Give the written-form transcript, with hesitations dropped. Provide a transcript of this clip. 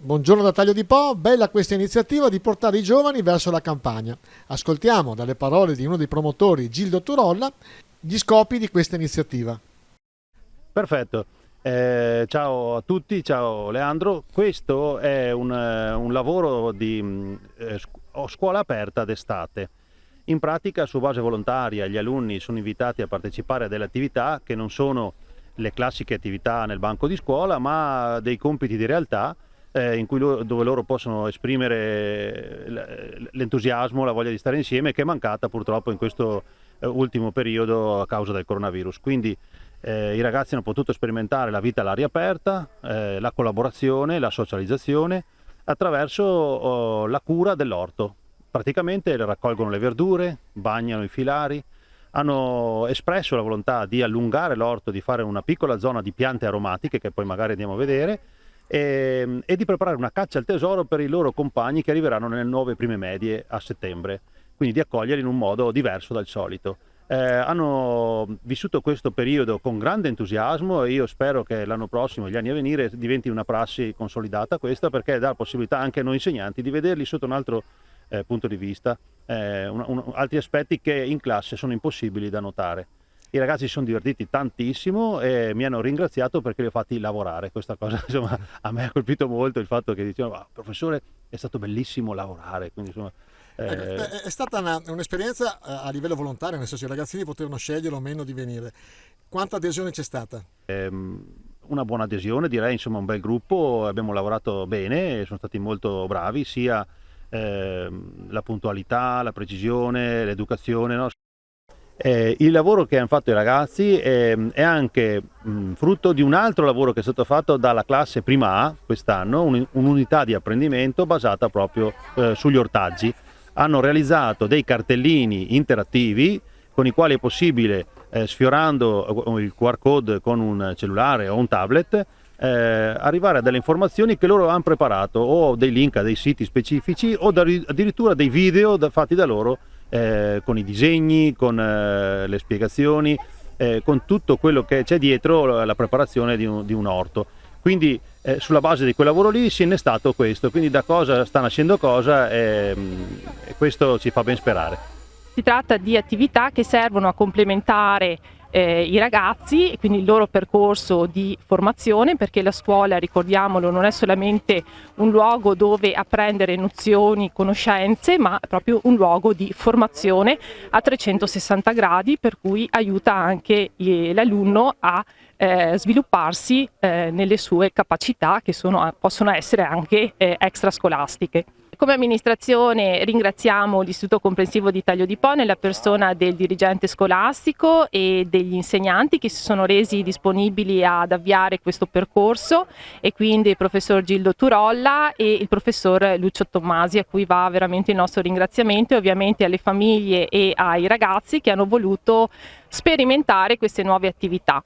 Buongiorno da Taglio di Po, bella questa iniziativa di portare i giovani verso la campagna. Ascoltiamo dalle parole di uno dei promotori, Gildo Turolla, gli scopi di questa iniziativa. Perfetto, ciao a tutti, ciao Leandro. Questo è un lavoro di scuola aperta d'estate. In pratica, su base volontaria, gli alunni sono invitati a partecipare a delle attività che non sono le classiche attività nel banco di scuola, ma dei compiti di realtà dove loro possono esprimere l'entusiasmo, la voglia di stare insieme, che è mancata purtroppo in questo ultimo periodo a causa del coronavirus. Quindi i ragazzi hanno potuto sperimentare la vita all'aria aperta, la collaborazione, la socializzazione attraverso la cura dell'orto. Praticamente raccolgono le verdure, bagnano i filari, hanno espresso la volontà di allungare l'orto, di fare una piccola zona di piante aromatiche che poi magari andiamo a vedere e di preparare una caccia al tesoro per i loro compagni che arriveranno nelle nuove prime medie a settembre, quindi di accoglierli in un modo diverso dal solito. Hanno vissuto questo periodo con grande entusiasmo e io spero che l'anno prossimo e gli anni a venire diventi una prassi consolidata questa, perché dà la possibilità anche a noi insegnanti di vederli sotto un altro punto di vista, altri aspetti che in classe sono impossibili da notare. I ragazzi si sono divertiti tantissimo e mi hanno ringraziato perché li ho fatti lavorare. Questa cosa, insomma, a me ha colpito molto il fatto che dicevano: professore, è stato bellissimo lavorare. Quindi, insomma, È stata un'esperienza a livello volontario, nel senso che i ragazzini potevano scegliere o meno di venire. Quanta adesione c'è stata? Una buona adesione, direi, insomma, un bel gruppo, abbiamo lavorato bene, sono stati molto bravi, sia la puntualità, la precisione, l'educazione, no? Il lavoro che hanno fatto i ragazzi è anche frutto di un altro lavoro che è stato fatto dalla classe prima A quest'anno, un'unità di apprendimento basata proprio sugli ortaggi. Hanno realizzato dei cartellini interattivi con i quali è possibile, sfiorando il QR code con un cellulare o un tablet, arrivare a delle informazioni che loro hanno preparato, o dei link a dei siti specifici o addirittura dei video fatti da loro, con i disegni, con le spiegazioni, con tutto quello che c'è dietro la preparazione di un orto. Quindi sulla base di quel lavoro lì si è innestato questo, quindi da cosa sta nascendo cosa, e questo ci fa ben sperare. Si tratta di attività che servono a complementare i ragazzi, quindi il loro percorso di formazione, perché la scuola, ricordiamolo, non è solamente un luogo dove apprendere nozioni, conoscenze, ma proprio un luogo di formazione a 360 gradi, per cui aiuta anche l'alunno a svilupparsi nelle sue capacità, che possono essere anche extrascolastiche. Come amministrazione ringraziamo l'Istituto Comprensivo di Taglio di Po nella persona del dirigente scolastico e degli insegnanti che si sono resi disponibili ad avviare questo percorso, e quindi il professor Gildo Turolla e il professor Lucio Tommasi, a cui va veramente il nostro ringraziamento, e ovviamente alle famiglie e ai ragazzi che hanno voluto sperimentare queste nuove attività.